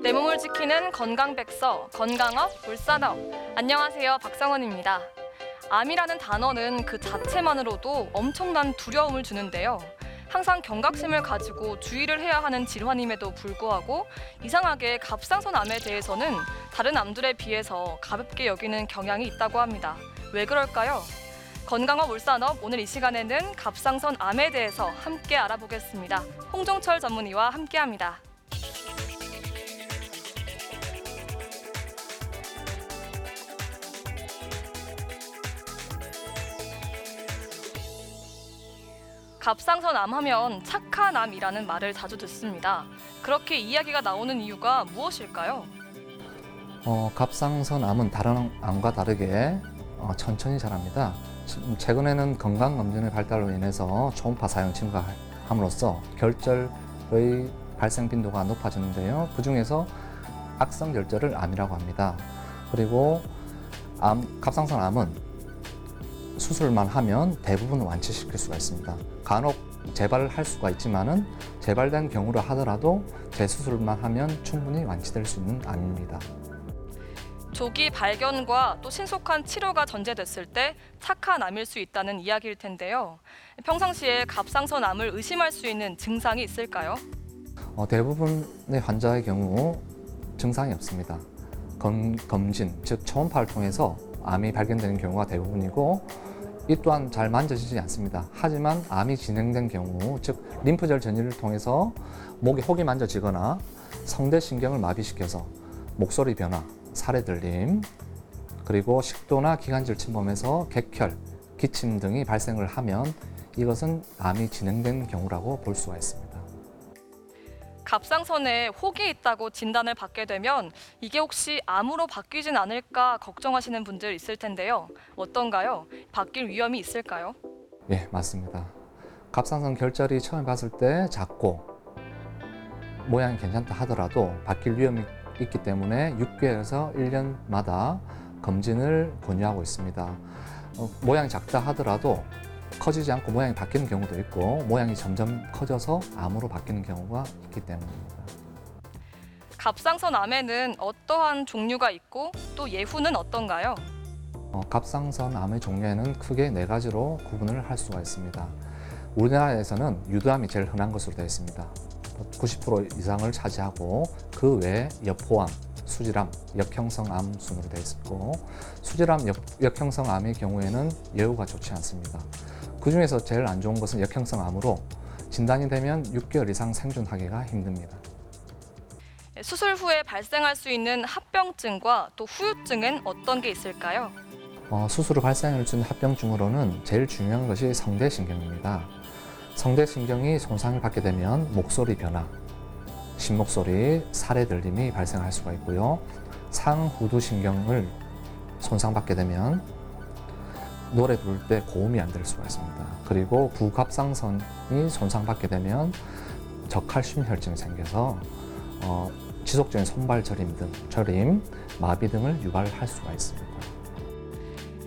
내 몸을 지키는 건강백서, 건강업, 물산업. 안녕하세요, 박성원입니다. 암이라는 단어는 그 자체만으로도 엄청난 두려움을 주는데요. 항상 경각심을 가지고 주의를 해야 하는 질환임에도 불구하고 이상하게 갑상선 암에 대해서는 다른 암들에 비해서 가볍게 여기는 경향이 있다고 합니다. 왜 그럴까요? 건강업 울산업 오늘 이 시간에는 갑상선 암에 대해서 함께 알아보겠습니다. 홍종철 전문의와 함께합니다. 갑상선 암 하면 착한 암이라는 말을 자주 듣습니다. 그렇게 이야기가 나오는 이유가 무엇일까요? 갑상선 암은 다른 암과 다르게 천천히 자랍니다. 최근에는 건강검진의 발달로 인해서 초음파 사용 증가함으로써 결절의 발생 빈도가 높아지는데요. 그중에서 악성결절을 암이라고 합니다. 그리고 갑상선 암은 수술만 하면 대부분 완치시킬 수가 있습니다. 간혹 재발을 할 수가 있지만은 재발된 경우를 하더라도 재수술만 하면 충분히 완치될 수 있는 암입니다. 조기 발견과 또 신속한 치료가 전제됐을 때 착한 암일 수 있다는 이야기일 텐데요. 평상시에 갑상선 암을 의심할 수 있는 증상이 있을까요? 대부분의 환자의 경우 증상이 없습니다. 검진, 즉 초음파를 통해서 암이 발견되는 경우가 대부분이고 이 또한 잘 만져지지 않습니다. 하지만 암이 진행된 경우, 즉 림프절 전이를 통해서 목에 혹이 만져지거나 성대신경을 마비시켜서 목소리 변화, 살에 들림, 그리고 식도나 기관지를 침범해서 객혈, 기침 등이 발생을 하면 이것은 암이 진행된 경우라고 볼 수가 있습니다. 갑상선에 혹이 있다고 진단을 받게 되면 이게 혹시 암으로 바뀌진 않을까 걱정하시는 분들 있을 텐데요. 어떤가요? 바뀔 위험이 있을까요? 예, 맞습니다. 갑상선 결절이 처음 봤을 때 작고 모양이 괜찮다 하더라도 바뀔 위험이 있기 때문에 6개월에서 1년마다 검진을 권유하고 있습니다. 모양이 작다 하더라도 커지지 않고 모양이 바뀌는 경우도 있고 모양이 점점 커져서 암으로 바뀌는 경우가 있기 때문입니다. 갑상선 암에는 어떠한 종류가 있고 또 예후는 어떤가요? 갑상선 암의 종류에는 크게 4가지로 구분을 할 수가 있습니다. 우리나라에서는 유두암이 제일 흔한 것으로 되어 있습니다. 90% 이상을 차지하고 그 외에 여포암, 수질암, 역형성암 순으로 되어 있고 수질암, 역형성 암의 경우에는 예후가 좋지 않습니다. 그 중에서 제일 안 좋은 것은 역형성암으로 진단이 되면 6개월 이상 생존하기가 힘듭니다. 수술 후에 발생할 수 있는 합병증과 또 후유증엔 어떤 게 있을까요? 수술 후 발생할 수 있는 합병증으로는 제일 중요한 것이 성대신경입니다. 성대신경이 손상을 받게 되면 목소리 변화, 신목소리, 살의 들림이 발생할 수가 있고요. 상후두신경을 손상받게 되면 노래 부를 때 고음이 안 될 수가 있습니다. 그리고 부갑상선이 손상받게 되면 저칼슘 혈증이 생겨서 지속적인 손발 저림, 마비 등을 유발할 수가 있습니다.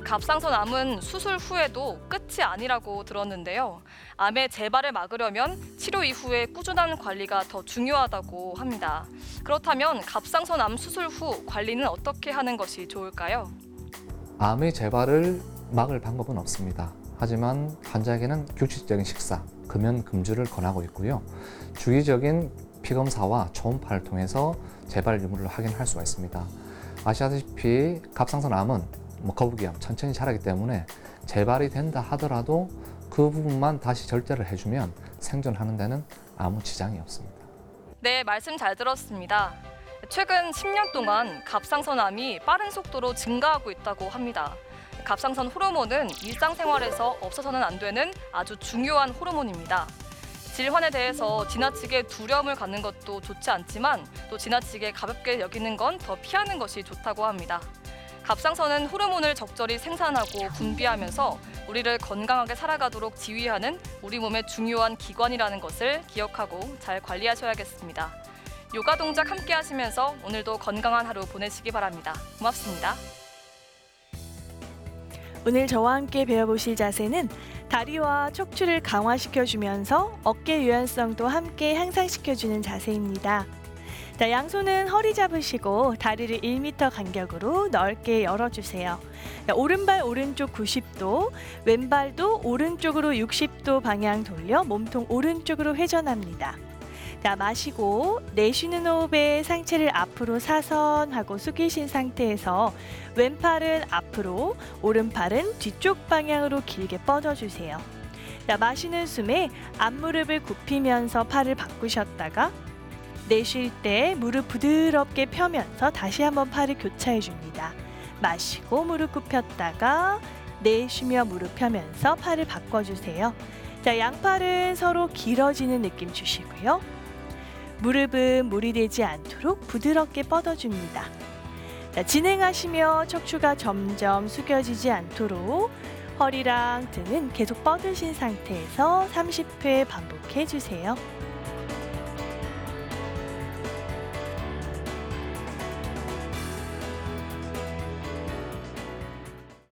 갑상선 암은 수술 후에도 끝이 아니라고 들었는데요. 암의 재발을 막으려면 치료 이후에 꾸준한 관리가 더 중요하다고 합니다. 그렇다면 갑상선 암 수술 후 관리는 어떻게 하는 것이 좋을까요? 암의 재발을 막을 방법은 없습니다. 하지만 환자에게는 규칙적인 식사, 금연 금주를 권하고 있고요. 주기적인 피검사와 초음파를 통해서 재발 유무를 확인할 수가 있습니다. 아시다시피 갑상선 암은 거북이암, 천천히 자라기 때문에 재발이 된다 하더라도 그 부분만 다시 절제를 해주면 생존하는 데는 아무 지장이 없습니다. 네, 말씀 잘 들었습니다. 최근 10년 동안 갑상선 암이 빠른 속도로 증가하고 있다고 합니다. 갑상선 호르몬은 일상생활에서 없어서는 안 되는 아주 중요한 호르몬입니다. 질환에 대해서 지나치게 두려움을 갖는 것도 좋지 않지만 또 지나치게 가볍게 여기는 건 더 피하는 것이 좋다고 합니다. 갑상선은 호르몬을 적절히 생산하고 분비하면서 우리를 건강하게 살아가도록 지휘하는 우리 몸의 중요한 기관이라는 것을 기억하고 잘 관리하셔야겠습니다. 요가 동작 함께 하시면서 오늘도 건강한 하루 보내시기 바랍니다. 고맙습니다. 오늘 저와 함께 배워보실 자세는 다리와 척추를 강화시켜주면서 어깨 유연성도 함께 향상시켜주는 자세입니다. 자, 양손은 허리 잡으시고 다리를 1m 간격으로 넓게 열어주세요. 자, 오른발 오른쪽 90도, 왼발도 오른쪽으로 60도 방향 돌려 몸통 오른쪽으로 회전합니다. 자, 마시고 내쉬는 호흡에 상체를 앞으로 사선하고 숙이신 상태에서 왼팔은 앞으로, 오른팔은 뒤쪽 방향으로 길게 뻗어주세요. 자, 마시는 숨에 앞무릎을 굽히면서 팔을 바꾸셨다가 내쉴 때 무릎 부드럽게 펴면서 다시 한번 팔을 교차해 줍니다. 마시고 무릎 굽혔다가 내쉬며 무릎 펴면서 팔을 바꿔주세요. 자, 양팔은 서로 길어지는 느낌 주시고요. 무릎은 무리 되지 않도록 부드럽게 뻗어줍니다. 자, 진행하시며 척추가 점점 숙여지지 않도록 허리랑 등은 계속 뻗으신 상태에서 30회 반복해 주세요.